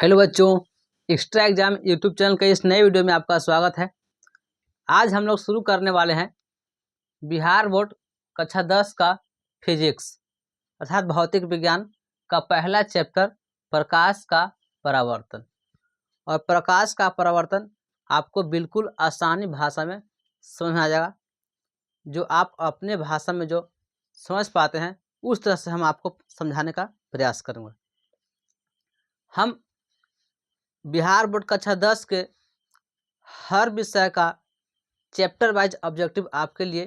Hello बच्चों, extra exam YouTube channel के इस नए वीडियो में आपका स्वागत है। आज हम लोग शुरू करने वाले हैं बिहार बोर्ड कक्षा 10 का फिजिक्स अर्थात भौतिक विज्ञान का पहला चैप्टर प्रकाश का परावर्तन। और प्रकाश का परावर्तन आपको बिल्कुल आसानी भाषा में समझ में आ जाएगा। जो आप अपने भाषा में जो समझ पाते हैं उस तरह से हम आपको समझाने का प्रयास करेंगे। हम बिहार बोर्ड कक्षा 10 के हर विषय का चैप्टर वाइज ऑब्जेक्टिव आपके लिए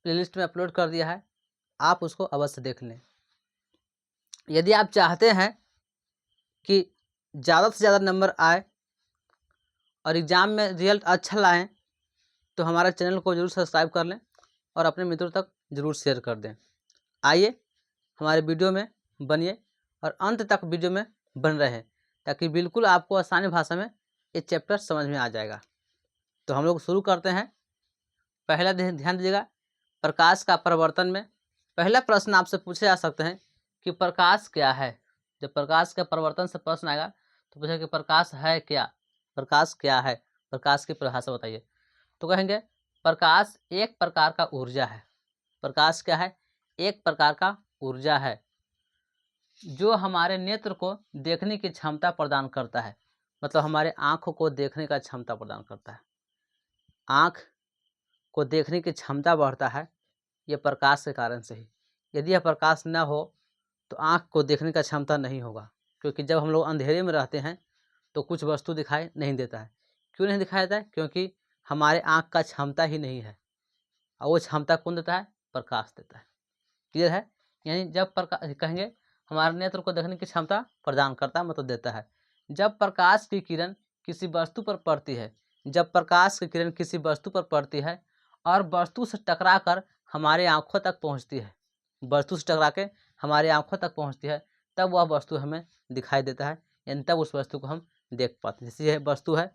प्लेलिस्ट में अपलोड कर दिया है, आप उसको अवश्य देख लें। यदि आप चाहते हैं कि ज़्यादा से ज़्यादा नंबर आए और एग्ज़ाम में रिजल्ट अच्छा लाएं तो हमारे चैनल को ज़रूर सब्सक्राइब कर लें और अपने मित्रों तक ज़रूर शेयर कर दें। आइए हमारे वीडियो में बनिए और अंत तक वीडियो में बन रहे ताकि बिल्कुल आपको आसानी भाषा में ये चैप्टर समझ में आ जाएगा। तो हम लोग शुरू करते हैं। पहला ध्यान दीजिएगा, प्रकाश का परावर्तन में पहला प्रश्न आपसे पूछे जा सकते हैं कि प्रकाश क्या है। जब प्रकाश के परावर्तन से प्रश्न आएगा तो पूछेगा कि प्रकाश है क्या, प्रकाश क्या है, प्रकाश की परिभाषा बताइए। तो कहेंगे प्रकाश एक प्रकार का ऊर्जा है। प्रकाश क्या है? एक प्रकार का ऊर्जा है जो हमारे नेत्र को देखने की क्षमता प्रदान करता है। मतलब हमारे आँखों को देखने का क्षमता प्रदान करता है। आँख को देखने की क्षमता बढ़ता है यह प्रकाश के कारण से ही। यदि यह प्रकाश न हो तो आँख को देखने का क्षमता नहीं होगा, क्योंकि जब हम लोग अंधेरे में रहते हैं तो कुछ वस्तु दिखाई नहीं देता है। क्यों नहीं दिखाई देता है? क्योंकि हमारे आँख का क्षमता ही नहीं है, और वो क्षमता कौन देता है? प्रकाश देता है। क्लियर है? यानी जब प्रकाश कहेंगे हमारे नेत्र को देखने की क्षमता प्रदान करता है, मतलब देता है। जब प्रकाश की किरण किसी वस्तु पर पड़ती है, जब प्रकाश की किरण किसी वस्तु पर पड़ती है और वस्तु से टकरा कर हमारे आँखों तक पहुँचती है, वस्तु से टकरा के हमारे आँखों तक पहुँचती है, तब वह वस्तु हमें दिखाई देता है, यानी तब उस वस्तु को हम देख पाते हैं। जैसे यह वस्तु है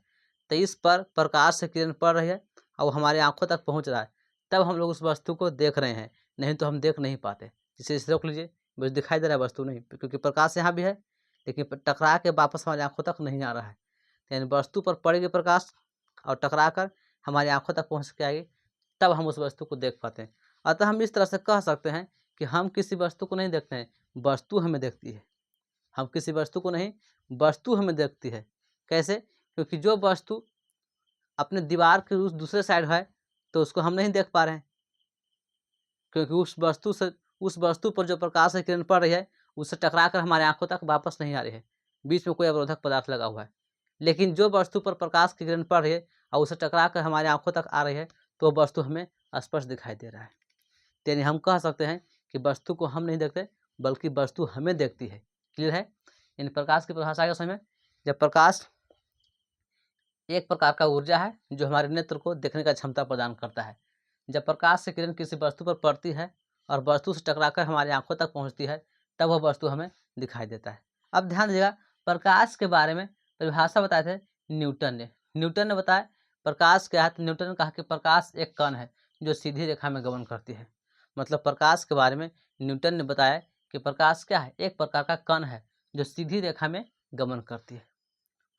तो इस पर प्रकाश से किरण पड़ रही है और वो हमारे आँखों तक पहुँच रहा है, तब हम लोग उस वस्तु को देख रहे हैं, नहीं तो हम देख नहीं पाते। जैसे इसे रोक लीजिए, बस दिखाई दे रहा है वस्तु नहीं, क्योंकि प्रकाश यहाँ भी है लेकिन टकरा के वापस हमारी आँखों तक नहीं आ रहा है। यानी वस्तु पर पड़ेगी प्रकाश और टकरा कर हमारी आँखों तक पहुँच के आएगी, तब हम उस वस्तु को देख पाते हैं। अतः हम इस तरह से कह सकते हैं कि हम किसी वस्तु को नहीं देखते हैं, वस्तु हमें देखती है। हम किसी वस्तु को नहीं, वस्तु हमें देखती है। कैसे? क्योंकि जो वस्तु अपने दीवार के उस दूसरे साइड है तो उसको हम नहीं देख पा रहे हैं, क्योंकि उस वस्तु पर जो प्रकाश की किरण पड़ रही है उससे टकरा कर हमारे आंखों तक वापस नहीं आ रही है, बीच में कोई अवरोधक पदार्थ लगा हुआ है। लेकिन जो वस्तु पर प्रकाश की किरण पड़ रही है और उससे टकरा कर हमारे आंखों तक आ रही है तो वह वस्तु हमें स्पष्ट दिखाई दे रहा है। यानी हम कह सकते हैं कि वस्तु को हम नहीं देखते बल्कि वस्तु हमें देखती है। क्लियर है? इन प्रकाश की परिभाषा आगे समझ में। जब प्रकाश एक प्रकार का ऊर्जा है जो हमारे नेत्र को देखने का क्षमता प्रदान करता है। जब प्रकाश से किरण किसी वस्तु पर पड़ती है और वस्तु से टकराकर हमारी आंखों तक पहुंचती है, तब वह वस्तु हमें दिखाई देता है। अब ध्यान दीजिएगा, प्रकाश के बारे में परिभाषा बताए थे न्यूटन ने बताया प्रकाश क्या है। तो न्यूटन ने कहा कि प्रकाश एक कण है जो सीधी रेखा में गमन करती है। मतलब प्रकाश के बारे में न्यूटन ने बताया कि प्रकाश क्या है? एक प्रकार का कण है जो सीधी रेखा में गमन करती है।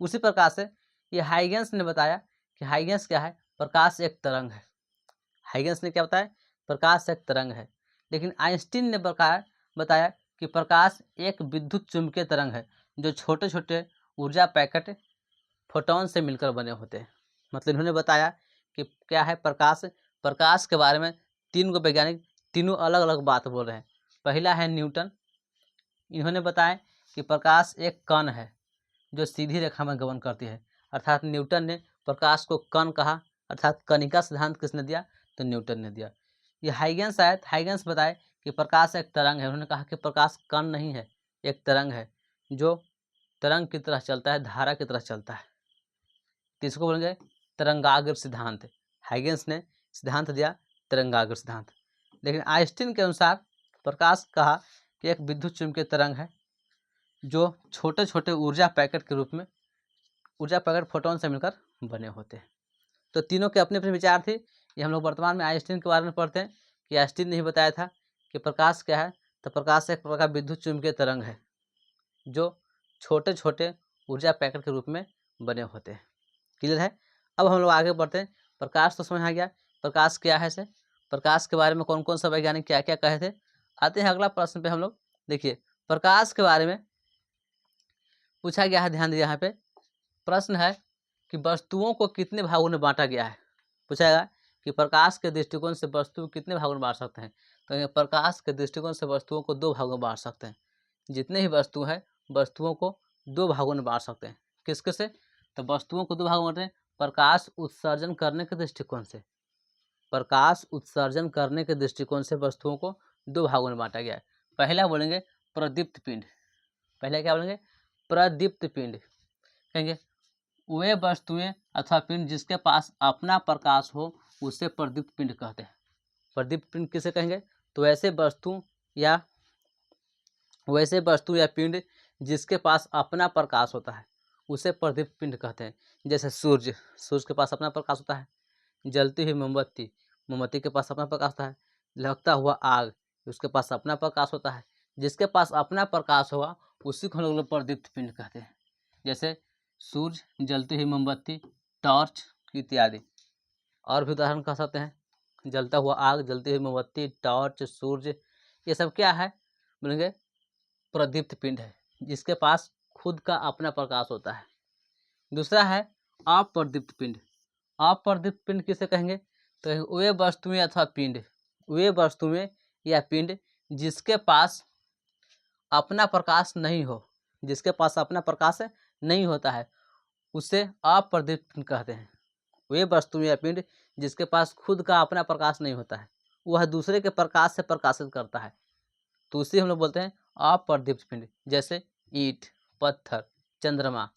उसी प्रकार से ये हाइगेंस ने बताया कि हाइगेंस क्या है? प्रकाश एक तरंग है। हाइगेंस ने क्या बताया? प्रकाश एक तरंग है। लेकिन आइंस्टीन ने बताया कि प्रकाश एक विद्युत चुंबकीय तरंग है जो छोटे छोटे ऊर्जा पैकेट फोटोन से मिलकर बने होते हैं। मतलब इन्होंने बताया कि क्या है प्रकाश। प्रकाश के बारे में तीन गो वैज्ञानिक तीनों अलग अलग बात बोल रहे हैं। पहला है न्यूटन, इन्होंने बताया कि प्रकाश एक कण है जो सीधी रेखा में गमन करती है। अर्थात न्यूटन ने प्रकाश को कण कहा, अर्थात कणिका सिद्धांत किसने दिया? तो न्यूटन ने दिया। ये हाइगेंस आया, हाइगेंस बताए कि प्रकाश एक तरंग है। उन्होंने कहा कि प्रकाश कण नहीं है, एक तरंग है जो तरंग की तरह चलता है, धारा की तरह चलता है। किसको बोलेंगे? तरंगाग्र सिद्धांत। हाइगेंस ने सिद्धांत दिया तरंगाग्र सिद्धांत। लेकिन आइंस्टीन के अनुसार प्रकाश कहा कि एक विद्युत चुंबकीय तरंग है जो छोटे छोटे ऊर्जा पैकेट के रूप में, ऊर्जा पैकेट फोटोन से मिलकर बने होते हैं। तो तीनों के अपने अपने विचार थे। ये हम लोग वर्तमान में आइंस्टीन के बारे में पढ़ते हैं कि आइंस्टीन ने ही बताया था कि प्रकाश क्या है। तो प्रकाश एक प्रकार का विद्युत चुंबकीय तरंग है जो छोटे छोटे ऊर्जा पैकेट के रूप में बने होते हैं। क्लियर है। अब हम लोग आगे बढ़ते हैं। प्रकाश तो समझ आ गया, प्रकाश क्या है से, प्रकाश के बारे में कौन कौन सा वैज्ञानिक क्या क्या कहे थे। आते हैं अगला प्रश्न पे हम लोग। देखिए प्रकाश के बारे में पूछा गया है, ध्यान दीजिए यहाँ पे प्रश्न है कि वस्तुओं को कितने भागों में बांटा गया है। पूछाएगा कि प्रकाश के दृष्टिकोण से वस्तु कितने भागों में बांट सकते हैं। तो प्रकाश के दृष्टिकोण से वस्तुओं को 2 भागों में बांट सकते हैं। जितने ही वस्तु हैं वस्तुओं को 2 भागों में बांट सकते हैं। किसके से, तो वस्तुओं को 2 भागों में बांटते हैं प्रकाश उत्सर्जन करने के दृष्टिकोण से। प्रकाश उत्सर्जन करने के दृष्टिकोण से वस्तुओं को 2 भागों में बांटा गया है। पहला बोलेंगे प्रदीप्त पिंड। पहले क्या बोलेंगे, प्रदीप्त पिंड। कहेंगे वे वस्तुएं अथवा पिंड जिसके पास अपना प्रकाश हो उसे प्रदीप्त पिंड कहते हैं। प्रदीप्त पिंड किसे कहेंगे, तो वैसे वस्तु या पिंड जिसके पास अपना प्रकाश होता है उसे प्रदीप्त पिंड कहते हैं। जैसे सूर्य के पास अपना प्रकाश होता है। जलती हुई मोमबत्ती के पास अपना प्रकाश होता है। लगता हुआ आग, उसके पास अपना प्रकाश होता है। जिसके पास अपना प्रकाश होगा उसी को हम लोग प्रदीप्त पिंड कहते हैं। जैसे सूर्य, जलती हुई मोमबत्ती, टॉर्च इत्यादि। और भी उदाहरण कह सकते हैं, जलता हुआ आग, जलती हुई मोमबत्ती, टॉर्च, सूर्य, ये सब क्या है, बोलेंगे प्रदीप्त पिंड है जिसके पास खुद का अपना प्रकाश होता है। दूसरा है अप्रदीप्त पिंड। अप्रदीप्त पिंड किसे कहेंगे, तो वे वस्तुएं अथवा पिंड, वे वस्तुएं या पिंड जिसके पास अपना प्रकाश नहीं हो, जिसके पास अपना प्रकाश नहीं होता है उसे अप्रदीप्त पिंड कहते हैं। वे वस्तु या पिंड जिसके पास खुद का अपना प्रकाश नहीं होता है, वह दूसरे के प्रकाश से प्रकाशित करता है, तो उसे हम लोग बोलते हैं अप्रदीप्त पिंड। जैसे ईंट, पत्थर, चंद्रमा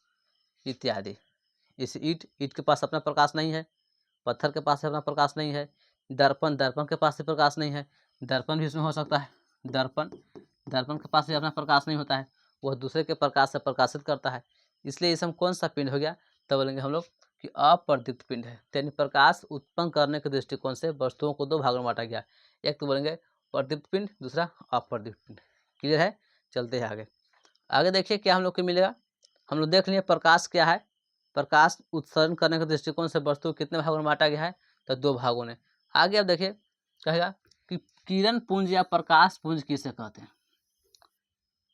इत्यादि। इस ईंट के पास अपना प्रकाश नहीं है, पत्थर के पास अपना प्रकाश नहीं है, दर्पण के पास से प्रकाश नहीं है, दर्पण भी इसमें हो सकता है। दर्पण के पास भी अपना प्रकाश नहीं होता है, वह दूसरे के प्रकाश से प्रकाशित करता है। इसलिए इसमें कौन सा पिंड हो गया, तब बोलेंगे हम लोग कि अप्रदीप्त पिंड है। यानी प्रकाश उत्पन्न करने के दृष्टिकोण से वस्तुओं को 2 भागों में बांटा गया। एक तो बोलेंगे प्रदीप्त पिंड, दूसरा अप्रदीप्त पिंड। क्लियर है। चलते हैं आगे देखिए क्या हम लोग को मिलेगा। हम लोग देख लिए प्रकाश क्या है। प्रकाश उत्सर्जन करने के दृष्टिकोण से वस्तु कितने भागों में बांटा गया है, तो 2 भागों में। आगे अब देखिए कहेगा कि किरण पुंज या प्रकाश पुंज किसे कहते हैं।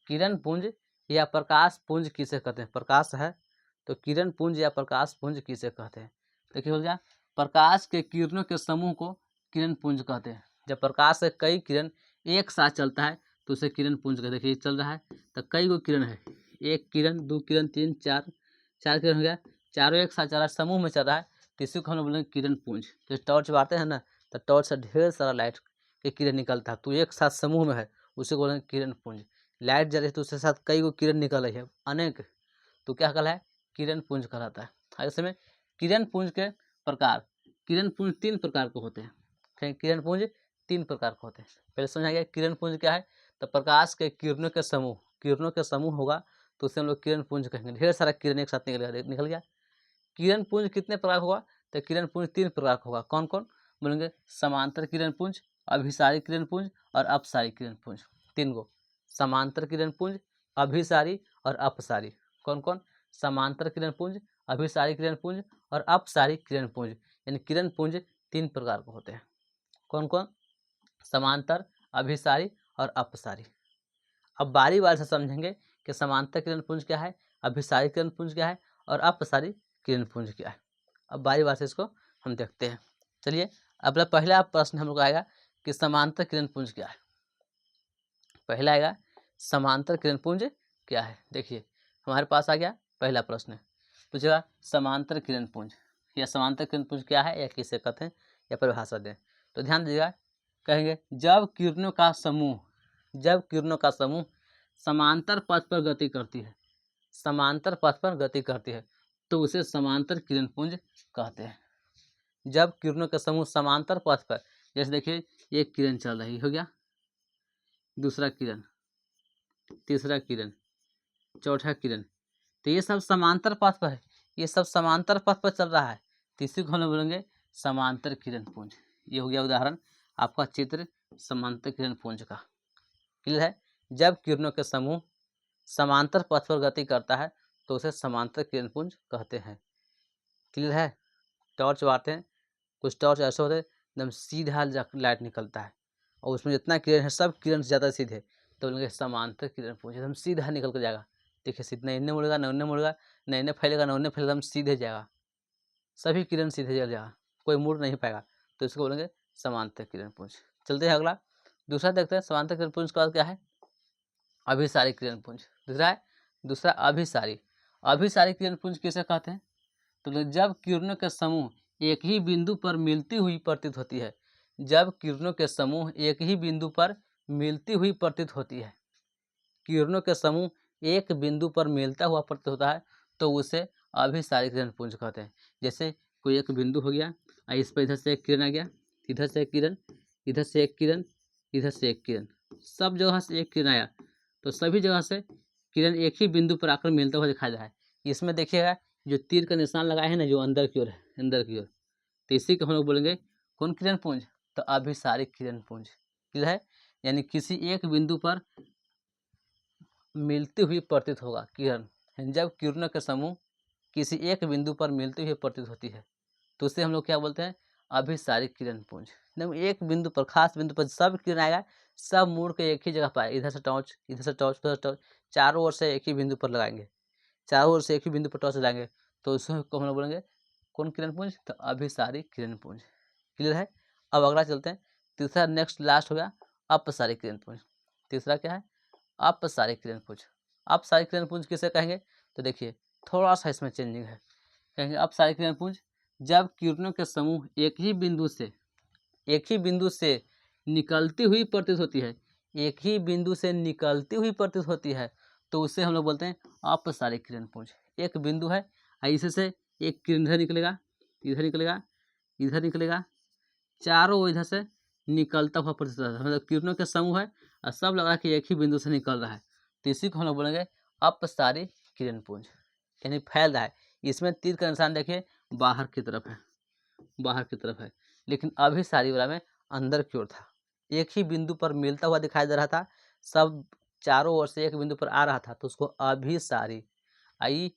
किरण पुंज या प्रकाश पुंज किसे कहते हैं। प्रकाश है तो किरण पुंज या प्रकाश पुंज किसे कहते हैं। देखिए हो गया, प्रकाश के किरणों के समूह को किरण पुंज कहते हैं। जब प्रकाश से कई किरण एक साथ चलता है तो उसे किरण पुंज कहते हैं। देखिए चल रहा है तो कई गो किरण है, 1 किरण, 2 किरण, 3, 4 किरण हो गया, चारों एक साथ चल रहा है, समूह में चल रहा है, तो इसी को हम लोग बोलेंगे किरण पुंज। तो टॉर्च बारते हैं ना, तो टॉर्च से ढेर सारा लाइट के किरण निकलता है, तो एक साथ समूह में है, उसी को बोलेंगे किरण पुंज। लाइट जल रही है तो उसके साथ कई गो किरण निकल रही है अनेक, तो क्या कहला है, किरण पुंज कहलाता है। ऐसे में किरण पुंज के प्रकार, किरण पुंज 3 प्रकार के होते हैं। किरण पुंज 3 प्रकार के होते हैं। पहले समझा गया किरण पुंज क्या है, तो प्रकाश के किरणों के समूह होगा तो उसे हम लोग किरण पुंज कहेंगे। ढेर सारा किरण एक साथ निकल गया। किरण पुंज कितने प्रकार होगा, तो किरण पुंज 3 प्रकार का होगा। कौन कौन बोलेंगे, समांतर किरण पुंज, अभिसारी किरण पुंज और अपसारी किरण पुंज। 3 गो, समांतर किरण पुंज, अभिसारी और अपसारी। कौन कौन, समांतर किरण पुंज, अभिसारी किरण पुंज और अपसारी किरण पुंज। यानी किरण पुंज 3 प्रकार के होते हैं। कौन कौन, समांतर, अभिसारी और अपसारी। अब बारी बारी से समझेंगे कि समांतर किरण पुंज क्या है, अभिसारी किरण पुंज क्या है और अपसारी किरण पुंज क्या है। अब बारी बारी से इसको हम देखते हैं। चलिए अब पहला प्रश्न हम लोग आएगा कि समांतर किरण पुंज क्या है। पहला आएगा समांतर किरण पुंज क्या है। देखिए हमारे पास आ गया पहला प्रश्न, पूछेगा समांतर किरण पुंज या समांतर किरण पुंज क्या है या किसे कहते हैं या परिभाषा दें। तो ध्यान दीजिएगा, कहेंगे जब किरणों का समूह समांतर पथ पर गति करती है, समांतर पथ पर गति करती है तो उसे समांतर किरण पुंज कहते हैं। जब किरणों का समूह समांतर पथ पर, जैसे देखिए एक किरण चल रही हो गया, दूसरा किरण, तीसरा किरण, चौथा किरण, तो ये सब समांतर पथ पर है, ये सब समांतर पथ पर चल रहा है, तो इसी को हम बोलेंगे समांतर किरण पुंज। ये हो गया उदाहरण आपका चित्र समांतर किरण पुंज का। क्लियर है। जब किरणों के समूह समांतर पथ पर गति करता है तो उसे समांतर किरणपुंज कहते हैं। क्लियर है? टॉर्च मारते हैं, कुछ टॉर्च ऐसे होते हैं एकदम सीधा लाइट निकलता है और उसमें जितना किरण है सब किरण से ज़्यादा सीधे, तो उनके समांतर किरणपुंज एकदम सीधा निकल कर जाएगा। देखिए सीधे इन्हें मुड़ेगा न उन्हें मुड़ेगा, न इन्हें फैलेगा न उन्हें फैलेगा, एकदम सीधे जाएगा, सभी किरण सीधे चल जाएगा, कोई मुड़ नहीं पाएगा, तो इसको बोलेंगे समांतर किरणपुंज। चलते हैं अगला, दूसरा देखते हैं समांतर किरणपुंज का क्या है। अभिसारी किरणपुंज दूसरा है। दूसरा अभिसारी। अभिसारी किरणपुंज किसे कहते हैं? तो जब किरणों के समूह एक ही बिंदु पर मिलती हुई प्रतीत होती है, जब किरणों के समूह एक ही बिंदु पर मिलती हुई प्रतीत होती है, किरणों के समूह एक बिंदु पर मिलता हुआ प्रतीत होता है, तो उसे अभिसारी किरणपुंज कहते हैं। जैसे कोई एक बिंदु हो गया, इस पर इधर से एक किरण आ गया, इधर से एक किरण, इधर से एक किरण, इधर से एक किरण, सब जगह से एक किरण आया, तो सभी जगह से किरण एक ही बिंदु पर आकर मिलता हुआ दिखाई दे रहा है। इसमें देखिएगा जो तीर का निशान लगाए हैं ना, जो अंदर की ओर है, अंदर की ओर, तो इसी को हम लोग बोलेंगे कौन किरणपुंज? तो अभिसारी किरणपुंज। क्लियर है? यानी किसी एक बिंदु पर मिलती हुई प्रतीत होगा किरण, जब किरणों के समूह किसी एक बिंदु पर मिलती हुई प्रतीत होती है, तो उसे हम लोग क्या बोलते हैं? अभिसारी किरणपुंज। एकदम एक बिंदु पर, खास बिंदु पर सब किरण आएगा, सब मुड़ के एक ही जगह पर, इधर से टॉर्च, इधर से टॉर्च, उधर से टॉर्च, चारों ओर से एक ही बिंदु पर लगाएंगे, चारों ओर से एक ही बिंदु पर टॉर्च लगाएंगे, तो उसको हम लोग बोलेंगे कौन किरणपुंज? तो अभिसारी किरणपुंज। क्लियर है? अब अगला चलते हैं, तीसरा नेक्स्ट लास्ट हो गया अपसारी किरणपुंज। तीसरा क्या है? अपसारी किरणपुंज। अपसारी किरणपुंज किसे कहेंगे? तो देखिए थोड़ा सा इसमें चेंजिंग है, कहेंगे अपसारी किरणपुंज जब किरणों के समूह एक ही बिंदु से निकलती हुई प्रतीत होती है, एक ही बिंदु से निकलती हुई प्रतीत होती है, तो उसे हम लोग बोलते हैं अपसारी किरणपुंज। एक बिंदु है, ऐसे से एक किरण इधर निकलेगा, इधर निकलेगा, इधर निकलेगा, चारों इधर से निकलता हुआ प्रतीत होता है, मतलब किरणों के समूह है और सब लग रहा है कि एक ही बिंदु से निकल रहा है, तो इसी को हम लोग बोलेंगे अपसारी किरणपुंज, यानी फैल रहा है। इसमें तीर का निशान देखिए बाहर की तरफ है, बाहर की तरफ है, लेकिन अभिसारी वाला में अंदर की ओर था, एक ही बिंदु पर मिलता हुआ दिखाई दे रहा था, सब चारों ओर से एक बिंदु पर आ रहा था, तो उसको अभिसारी। आई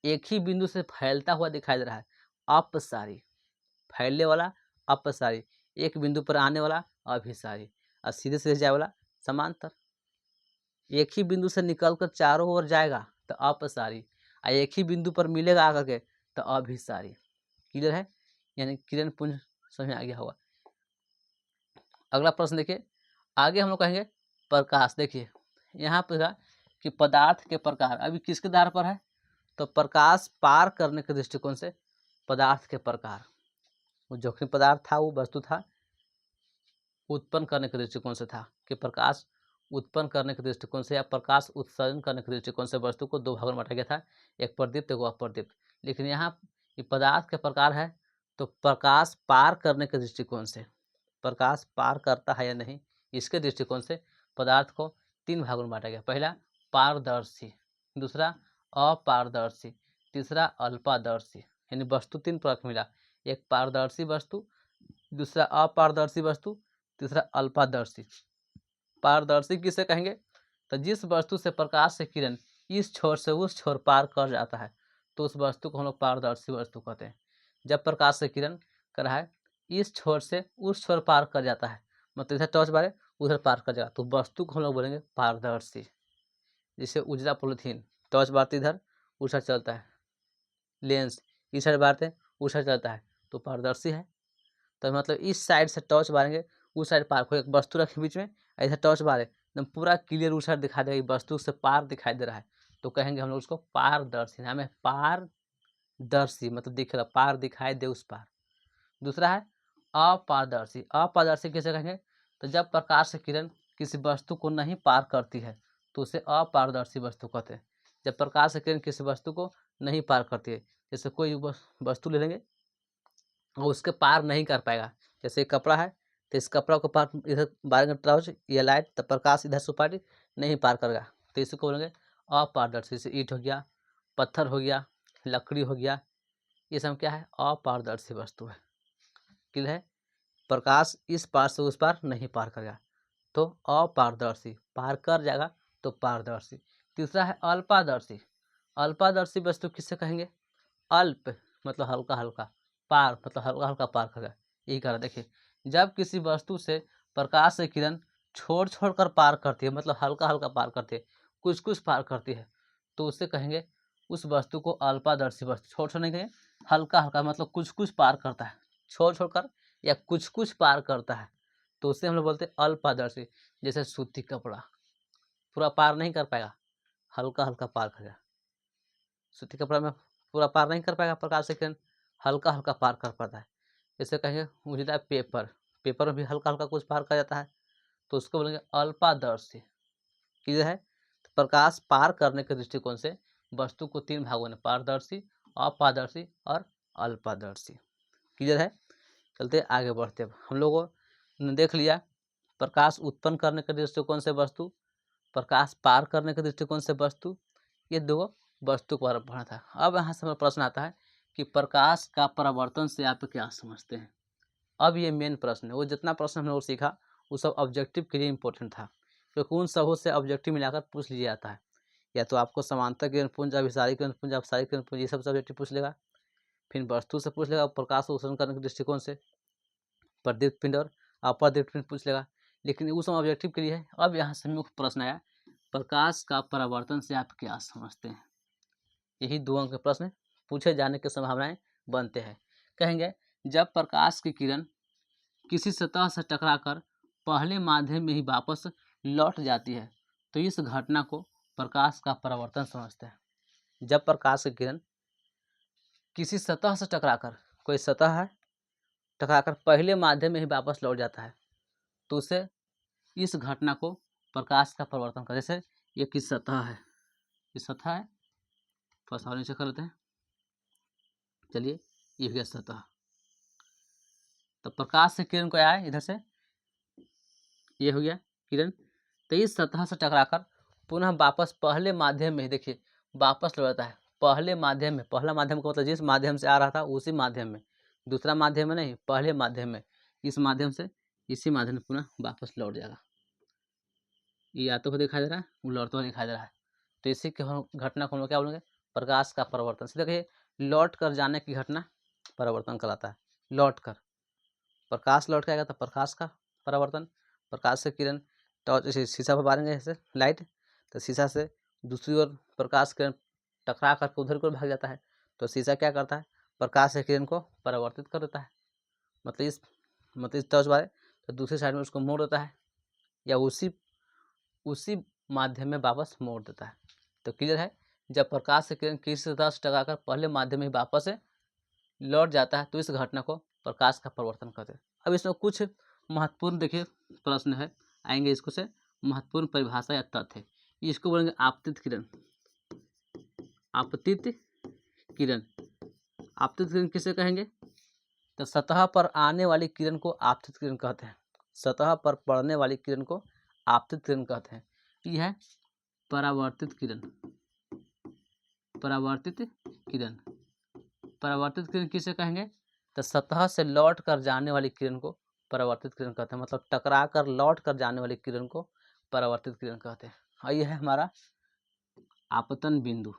एक ही बिंदु से फैलता हुआ दिखाई दे रहा है, अपसारी। फैलने वाला अपसारी, एक बिंदु पर आने वाला अभिसारी, और सीधे सीधे जाए वाला समांतर। एक ही बिंदु से निकलकर चारों ओर जाएगा तो अपसारी, और एक ही बिंदु पर मिलेगा आकर के तो अभिसारी। क्लियर है? यानी किरणपुंज समझ में आ गया होगा। अगला प्रश्न देखिए, आगे हम लोग कहेंगे प्रकाश। देखिए यहाँ पर कि पदार्थ के प्रकार अभी किसके आधार पर है? तो प्रकाश पार करने के दृष्टिकोण से पदार्थ के प्रकार, वो जोखिम पदार्थ था, वो वस्तु था, उत्पन्न करने के दृष्टिकोण से था कि प्रकाश उत्पन्न करने के दृष्टिकोण से या प्रकाश उत्सर्जन करने के दृष्टिकोण से वस्तु को दो भागों में बांटा गया था, एक प्रदीप्त एक अप्रदीप्त। लेकिन यहाँ पदार्थ के प्रकार है तो प्रकाश पार करने के दृष्टिकोण से, प्रकाश पार करता है या नहीं इसके दृष्टिकोण से पदार्थ को तीन भागों में बांटा गया। पहला पारदर्शी, दूसरा अपारदर्शी, तीसरा अल्पादर्शी। यानी वस्तु तीन प्रकार की मिला, एक पारदर्शी वस्तु, दूसरा अपारदर्शी वस्तु, तीसरा अल्पादर्शी। पारदर्शी किसे कहेंगे? तो जिस वस्तु से प्रकाश से किरण इस छोर से उस छोर पार कर जाता है, तो उस वस्तु को हम लोग पारदर्शी वस्तु कहते हैं। जब प्रकाश से किरण कर रहा है इस छोर से उस छोर पार कर जाता है, मतलब इधर टॉर्च मारे उधर पार कर जाएगा, तो वस्तु को हम लोग बोलेंगे पारदर्शी। जैसे उजला पॉलिथीन, टॉर्च मारते इधर उधर चलता है, लेंस इस साइड मारते उस साइड चलता है, तो पारदर्शी है। तो मतलब इस साइड से टॉर्च मारेंगे उस साइड पार, कोई एक वस्तु रखे बीच में, ऐसा टॉर्च मारे एकदम पूरा क्लियर उस साइड दिखाई देगा, वस्तु से पार दिखाई दे रहा है, तो कहेंगे हम लोग उसको पारदर्शी। नाम है पारदर्शी, मतलब दिख रहा, पार दिखाई दे उस पार। दूसरा है अपारदर्शी। अपारदर्शी किसे कहेंगे? तो जब प्रकाश से किरण किसी वस्तु को नहीं पार करती है तो उसे अपारदर्शी वस्तु कहते हैं। जब प्रकाश से किरण किसी वस्तु को नहीं पार करती है, जैसे कोई वस्तु ले लेंगे और उसके पार नहीं कर पाएगा, जैसे कपड़ा है तो इस कपड़ा को पार इधर बारेंगे टॉर्च या लाइट, तो प्रकाश इधर सुपारी नहीं पार करेगा, तो इसको बोलेंगे अपारदर्शी। जैसे ईंट हो गया, पत्थर हो गया, लकड़ी हो गया, ये सब क्या है? अपारदर्शी वस्तु है। क्लियर है? प्रकाश इस पार से उस पार नहीं पार करेगा तो अपारदर्शी, पार कर जाएगा तो पारदर्शी। तीसरा है अल्पादर्शी। अल्पादर्शी वस्तु किससे कहेंगे? अल्प मतलब हल्का हल्का, पार मतलब हल्का हल्का पार करेगा, यही कह रहा है। देखिए, जब किसी वस्तु से प्रकाश से किरण छोड़ छोड़ कर पार करती है, मतलब हल्का हल्का पार करती है, कुछ कुछ पार करती है, तो उससे कहेंगे उस वस्तु को अल्पादर्शी वस्तु। छोड़ छोड़ नहीं कहेंगे, हल्का हल्का मतलब कुछ कुछ पार करता है, छोड़ छोड़ कर या कुछ कुछ पार करता है, तो उससे हम लोग बोलते हैं अल्पादर्शी। जैसे सूती कपड़ा पूरा पार नहीं कर पाएगा, हल्का हल्का पार करेगा। सूती कपड़ा में पूरा पार नहीं कर पाएगा प्रकाश से किरण, हल्का हल्का पार कर पाता है। जैसे कहेंगे उजला पेपर, पेपर में भी हल्का हल्का कुछ पार कर जाता है, तो उसको बोलेंगे अल्पादर्शी। क्लियर है? तो प्रकाश पार करने के दृष्टिकोण से वस्तु को तीन भागों में, पारदर्शी, अपारदर्शी और अल्पादर्शी। क्लियर है? चलते आगे बढ़ते। अब हम लोगों ने देख लिया प्रकाश उत्पन्न करने के दृष्टिकोण से वस्तु, प्रकाश पार करने के दृष्टिकोण से वस्तु, ये दो वस्तु को पढ़ा था। अब यहाँ से हमारा प्रश्न आता है कि प्रकाश का परावर्तन से आप क्या समझते हैं। अब ये मेन प्रश्न है। वो जितना प्रश्न हम लोग सीखा वो सब ऑब्जेक्टिव के लिए इंपॉर्टेंट था, क्योंकि उन सबों से ऑब्जेक्टिव मिलाकर पूछ लिया जाता है। या तो आपको समांतर किरणपुंज, अभिसारी किरणपुंज, अपसारी किरणपुंज, ये सब सब्जेक्टिव पूछ लेगा। फिर वस्तु से पूछ लेगा, प्रकाश को उत्सर्जन करने के दृष्टिकोण से प्रदीप्त पिंड और अप्रदीप्त पिंड पूछ लेगा, लेकिन वो सब ऑब्जेक्टिव के लिए है। अब यहाँ से मुख्य प्रश्न आया, प्रकाश का परावर्तन से आप क्या समझते हैं। यही दो अंक के प्रश्न पूछे जाने की संभावनाएं बनते हैं। कहेंगे जब प्रकाश की किरण किसी सतह से टकराकर पहले माध्यम में ही वापस लौट जाती है, तो इस घटना को प्रकाश का परावर्तन समझते हैं। जब प्रकाश की किरण किसी सतह से टकराकर, कोई सतह है, टकराकर पहले माध्यम में ही वापस लौट जाता है, तो उसे इस घटना को प्रकाश का परिवर्तन कर। जैसे ये किस सतह है, ये सतह है, थोड़ा सा नीचे कर लेते हैं। चलिए, ये हो गया सतह। तो प्रकाश से किरण को आया है इधर से, ये हो गया किरण, तो इस सतह से टकराकर पुनः वापस पहले माध्यम में, देखिए वापस लौट जाता है पहले माध्यम में। पहला माध्यम का मतलब जिस माध्यम से आ रहा था उसी माध्यम में, दूसरा माध्यम में नहीं, पहले माध्यम में, इस माध्यम से इसी माध्यम में पुनः वापस लौट जाएगा। ये आते हुए दिखाई दे रहा है, वो लौटते हुए दिखाई दे रहा है, तो इसी के घटना को हम लोग क्या बोलेंगे, प्रकाश का परिवर्तन। सीधे देखिए, लौट कर जाने की घटना परिवर्तन कहलाता है। लौट कर, प्रकाश लौट के आएगा तो प्रकाश का परिवर्तन। प्रकाश से किरण टॉर्च, जैसे शीशा पर मारेंगे जैसे लाइट, तो शीशा से दूसरी ओर प्रकाश किरण टकरा करके उधर को भाग जाता है, तो शीशा क्या करता है, प्रकाश से किरण को परिवर्तित कर देता है। मतलब इस टॉर्च मारे तो दूसरी साइड में उसको मोड़ देता है, या उसी माध्यम में वापस मोड़ देता है। तो क्लियर है, जब प्रकाश से किरण किसी सतह से टकराकर पहले माध्यम में वापस से लौट जाता है, तो इस घटना को प्रकाश का परिवर्तन कहते हैं। अब इसमें कुछ महत्वपूर्ण देखिए प्रश्न है, आएंगे इसको से महत्वपूर्ण परिभाषा या तथ्य। इसको बोलेंगे आपतित किरण। आपतित किरण, आपतित किरण किसे कहेंगे, तो सतह पर आने वाली किरण को आपतित किरण कहते हैं। सतह पर पड़ने वाली किरण को आपतित किरण कहते हैं। यह है परावर्तित किरण। परावर्तित किरण, परावर्तित किरण किसे कहेंगे, तो सतह से लौट कर जाने वाली किरण को परावर्तित किरण कहते हैं। मतलब टकरा कर लौट कर जाने वाली किरण को परावर्तित किरण कहते हैं। और यह है हमारा आपतन बिंदु।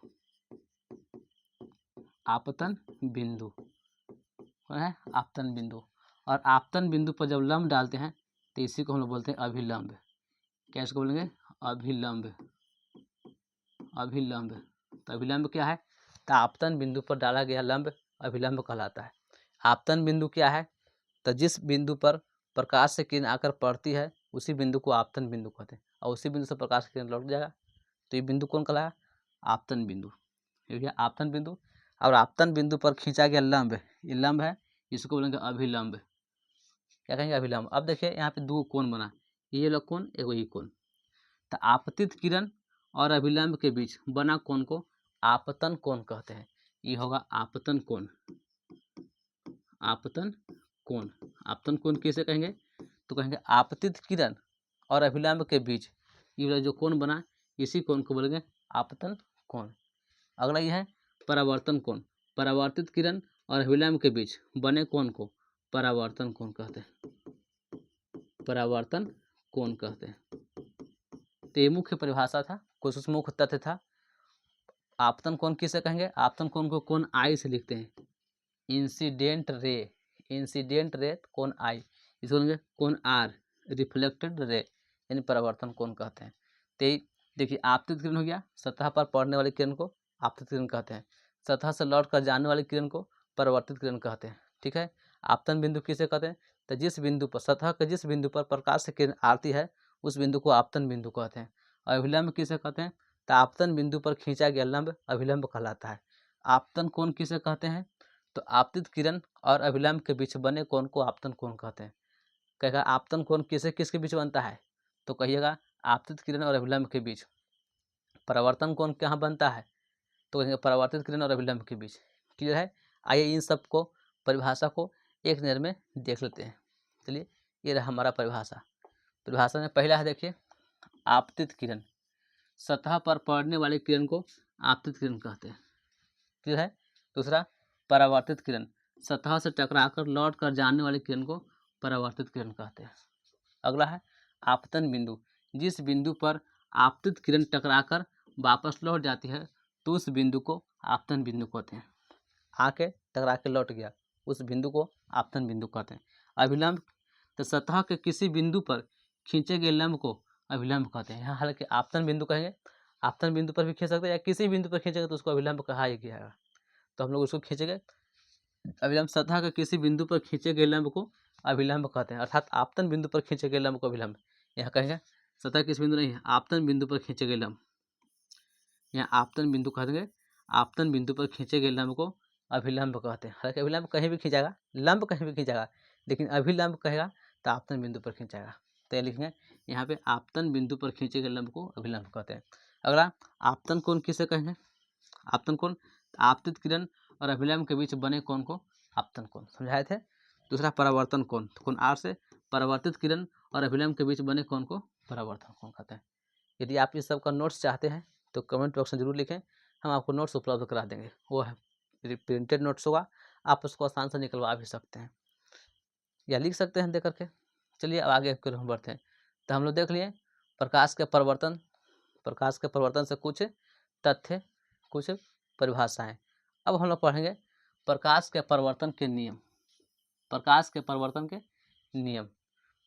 आपतन बिंदु है, आपतन बिंदु। और आपतन बिंदु पर जब लंब डालते हैं तो इसी को हम लोग बोलते हैं अभिलंब। क्या इसको बोलेंगे, अभिलंब। अभिलंब, तो अभिलंब क्या है, तो आपतन बिंदु पर डाला गया लंब अभिलंब कहलाता है। आपतन बिंदु क्या है, तो जिस बिंदु पर प्रकाश से किरण आकर पड़ती है उसी बिंदु को आपतन बिंदु कहते हैं, और उसी बिंदु से प्रकाश की किरण लौट जाएगा, तो ये बिंदु कौन कहलाया, आपतन बिंदु। ये गया आपतन बिंदु। और आपतन बिंदु पर खींचा गया लंब, ये लंब है, इसको बोलेंगे अभिलंब। क्या कहेंगे, अभिलंब। अब देखिए यहाँ पे दो कोण बना, ये लोग कोण, एगो ये कोण, तो आपतित किरण और अभिलंब के बीच बना कोण को आपतन कोण कहते हैं। ये होगा आपतन कोण। आपतन कोण, आपतन कोण किसे कहेंगे, तो कहेंगे आपतित किरण और अभिलंब के बीच ये जो कोण बना, इसी कोण को बोलेंगे आपतन कोण। अगला यह है परावर्तन कोण। परावर्तित किरण और अभिलंब के बीच बने कोण को परावर्तन कोण कहते हैं। परावर्तन कोण कहते हैं। तो ये मुख्य परिभाषा था, कुछ मुख्य तथ्य था। आपतन कोण किसे कहेंगे? आपतन कोण को कोण आई से लिखते हैं, इंसिडेंट रे, इंसिडेंट रे कोण आई, इसको बोलेंगे कोण आर, रिफ्लेक्टेड रे यानी परावर्तन कोण कहते हैं। तो देखिए आपतित किरण हो गया, सतह पर पड़ने वाली किरण को आपतित किरण कहते हैं, सतह से लौट कर जाने वाली किरण को परावर्तित किरण कहते हैं। ठीक है, आपतन बिंदु किसे कहते हैं? तो जिस बिंदु पर सतह के जिस बिंदु पर प्रकाश से किरण आती है उस बिंदु को आपतन बिंदु कहते हैं। अभिलंब किसे कहते हैं? तो आपतन बिंदु पर खींचा गया लंब अभिलंब कहलाता है। आपतन कोण किसे कहते हैं? तो आपतित किरण और अभिलंब के बीच बने कोण को आपतन कोण कहते हैं। कहेगा आपतन कोण किसे किसके बीच बनता है? तो कहिएगा आपतित किरण और अभिलंब के बीच। परावर्तन कोण कहाँ बनता है? तो कहेंगे परावर्तित किरण और अभिलंब के बीच। क्लियर है? आइए इन सब को परिभाषा को एक नज़र में देख लेते हैं। चलिए ये रहा हमारा परिभाषा। परिभाषा में पहला है देखिए आपतित किरण, सतह पर पड़ने वाली किरण को आपतित किरण कहते हैं। क्लियर है? दूसरा परावर्तित किरण, सतह से टकराकर लौट कर जाने वाली किरण को परावर्तित किरण कहते हैं। अगला है आपतन बिंदु, जिस बिंदु पर आपतित किरण टकराकर वापस लौट जाती है तो उस बिंदु को आपतन बिंदु कहते हैं। आके टकरा के लौट गया उस बिंदु को आपतन बिंदु कहते हैं। अभिलंब, तो सतह के किसी बिंदु पर खींचे गए लंब को अभिलंब कहते हैं। यहाँ हालांकि आपतन बिंदु कहेंगे, आपतन बिंदु पर भी खींच सकते हैं या किसी बिंदु पर खींचेंगे तो उसको अभिलंब कहा ही गया। तो हम लोग उसको खींचेंगे अभिलंब, सतह के किसी बिंदु पर खींचे गए लंब को अभिलंब कहते हैं, अर्थात आपतन बिंदु पर खींचे गए लंब को अभिलंब। यहाँ कहेंगे सतह किस बिंदु नहीं है, आपतन बिंदु पर खींचे गए लंब, यहाँ आपतन बिंदु कहेंगे, आपतन बिंदु पर खींचे गए लंब को अभिलंब कहते हैं। हालांकि अभिलंब कहीं भी खींचागा, लंब कहीं भी खींचागा, लेकिन अभिलंब कहेगा तो आपतन बिंदु पर खींचागा। तो ये लिखेंगे यहाँ पे आपतन बिंदु पर खींचे गए लंब को अभिलंब कहते हैं। अगला आपतन कोण किसे कहेंगे? आपतन कोण आपतित किरण और अभिलंब के बीच बने कोण को आपतन कोण समझाए थे। दूसरा परावर्तन कोण, कोण आर से परावर्तित किरण और अभिलंब के बीच बने कोण को परावर्तन कोण कहते हैं। यदि आप इस सब का नोट्स चाहते हैं तो कमेंट बॉक्स में जरूर लिखें, हम आपको नोट्स उपलब्ध करा देंगे। वो है प्रिंटेड नोट्स होगा, आप उसको आसान से निकलवा भी सकते हैं या लिख सकते हैं देख करके। चलिए अब आगे की हम बढ़ते हैं। तो हम लोग देख लिए प्रकाश के परिवर्तन, प्रकाश के परिवर्तन से कुछ तथ्य, कुछ परिभाषाएं। अब हम लोग पढ़ेंगे प्रकाश के परिवर्तन के नियम, प्रकाश के परिवर्तन के नियम।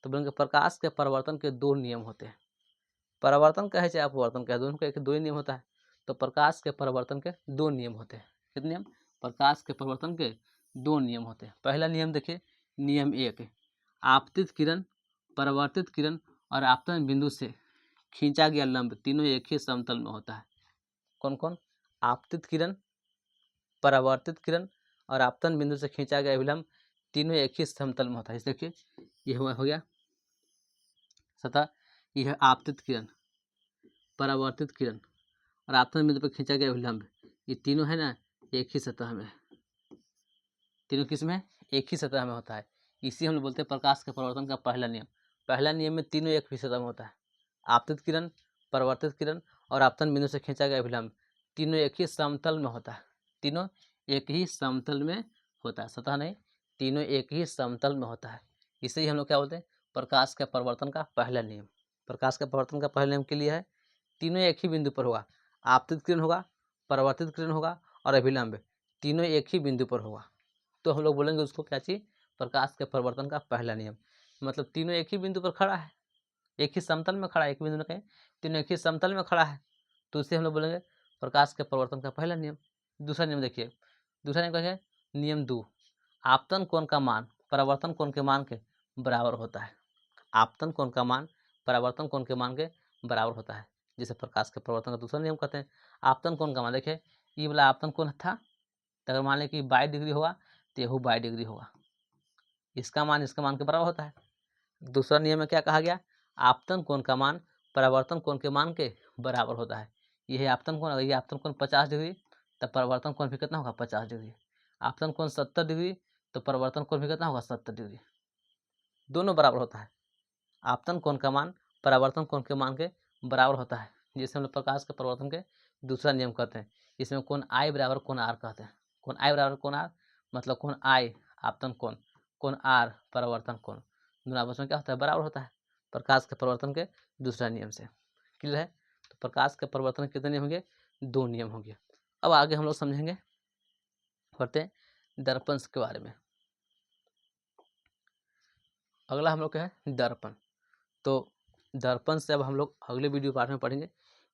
तो बोलेंगे प्रकाश के परिवर्तन के दो नियम होते हैं, परावर्तन कहे चाहे अपवर्तन कहे, दोनों का एक दो ही नियम होता है। तो प्रकाश के परिवर्तन के दो नियम होते हैं। कितने नियम? प्रकाश के परिवर्तन के दो नियम होते हैं। पहला नियम देखिए, नियम एक, आपतित किरण, परावर्तित किरण और आपतन बिंदु से खींचा गया लंब तीनों एक ही समतल में होता है। कौन कौन? आपतित किरण, परावर्तित किरण और आपतन बिंदु से खींचा गया अभिलंब तीनों एक ही समतल में होता है। देखिए ये हो गया सतह, यह आपतित किरण, परावर्तित किरण और आपतन बिंदु पर खींचा गया अभिलंब, ये तीनों है ना एक ही सतह में, तीनों किस में? एक ही सतह में होता है। इसी हम लोग बोलते हैं प्रकाश के परिवर्तन का पहला नियम। पहला नियम में तीनों एक ही सतह में होता है, आपतित किरण, परावर्तित किरण और आपतन बिंदु से खींचा गया अभिलंब तीनों एक ही समतल में होता है, तीनों एक ही समतल में होता है, सतह नहीं, तीनों एक ही समतल में होता है। इसे ही हम लोग क्या बोलते हैं? प्रकाश के परिवर्तन का पहला नियम। प्रकाश के परिवर्तन का पहला नियम के लिए है तीनों एक ही बिंदु पर होगा, आपतित किरण होगा, परावर्तित किरण होगा और अभिलंब तीनों एक ही बिंदु पर होगा। तो हम लोग बोलेंगे उसको क्या चीज? प्रकाश के परिवर्तन का पहला नियम। मतलब तीनों एक ही बिंदु पर खड़ा है, एक ही समतल में खड़ा है, एक बिंदु में कहें तीनों एक ही समतल में खड़ा है, तो इसे हम लोग बोलेंगे प्रकाश के परिवर्तन का पहला नियम। दूसरा नियम देखिए, दूसरा नियम क्या है? नियम 2, आपतन कोण का मान परावर्तन कोण के मान के बराबर होता है। आपतन कोण का मान परावर्तन कोण के मान के बराबर होता है, जिसे प्रकाश के परिवर्तन का दूसरा नियम कहते हैं। आपतन कोण का मान देखिए, ये वाला आपतन कोण था, तो अगर मान लें कि 22 डिग्री होगा तो यह 22 डिग्री होगा, इसका मान इसके मान के बराबर होता है। दूसरा नियम में क्या कहा गया? आपतन कोण का मान परावर्तन कोण के मान के बराबर होता है। यह है आपतन कोण, अगर ये आपतन कोण 50 डिग्री तब परावर्तन कोण भी कितना होगा? 50 डिग्री। आपतन कोण 70 डिग्री तो परावर्तन कोण भी कितना होगा? 70 डिग्री। दोनों बराबर होता है, आपतन कोण का मान परावर्तन कोण के मान के बराबर होता है, जिसे हम लोग प्रकाश के परिवर्तन के दूसरा नियम कहते हैं। इसमें कोण आई बराबर कोण आर कहते हैं। कोण आई बराबर कोण आर मतलब कोण आई आपतन कोण, कोण आर परावर्तन कोण, दोनों आपस में क्या होता है? बराबर होता है, प्रकाश के परिवर्तन के दूसरा नियम से। क्लियर है? तो प्रकाश के परिवर्तन के कितने नियम होंगे? दो नियम होंगे। अब आगे हम लोग समझेंगे, पढ़ते हैं दर्पण के बारे में। अगला हम लोग क्या है, दर्पण। तो दर्पण से अब हम लोग अगले वीडियो पार्ट में पढ़ेंगे,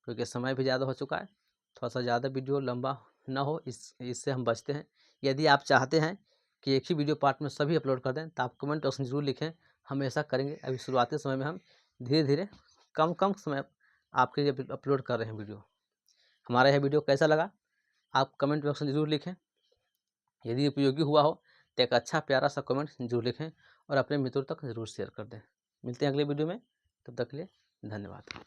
क्योंकि समय भी ज़्यादा हो चुका है, थोड़ा सा ज़्यादा वीडियो लंबा ना हो, इससे हम बचते हैं। यदि आप चाहते हैं कि एक ही वीडियो पार्ट में सभी अपलोड कर दें तो आप कमेंट बॉक्स में जरूर लिखें, हम ऐसा करेंगे। अभी शुरुआती समय में हम धीरे धीरे कम समय आपके लिए अपलोड कर रहे हैं वीडियो। हमारा यह वीडियो कैसा लगा आप कमेंट बॉक्स में जरूर लिखें। यदि उपयोगी हुआ हो तो एक अच्छा प्यारा सा कमेंट जरूर लिखें और अपने मित्रों तक जरूर शेयर कर दें। मिलते हैं अगले वीडियो में, तब तक के लिए धन्यवाद।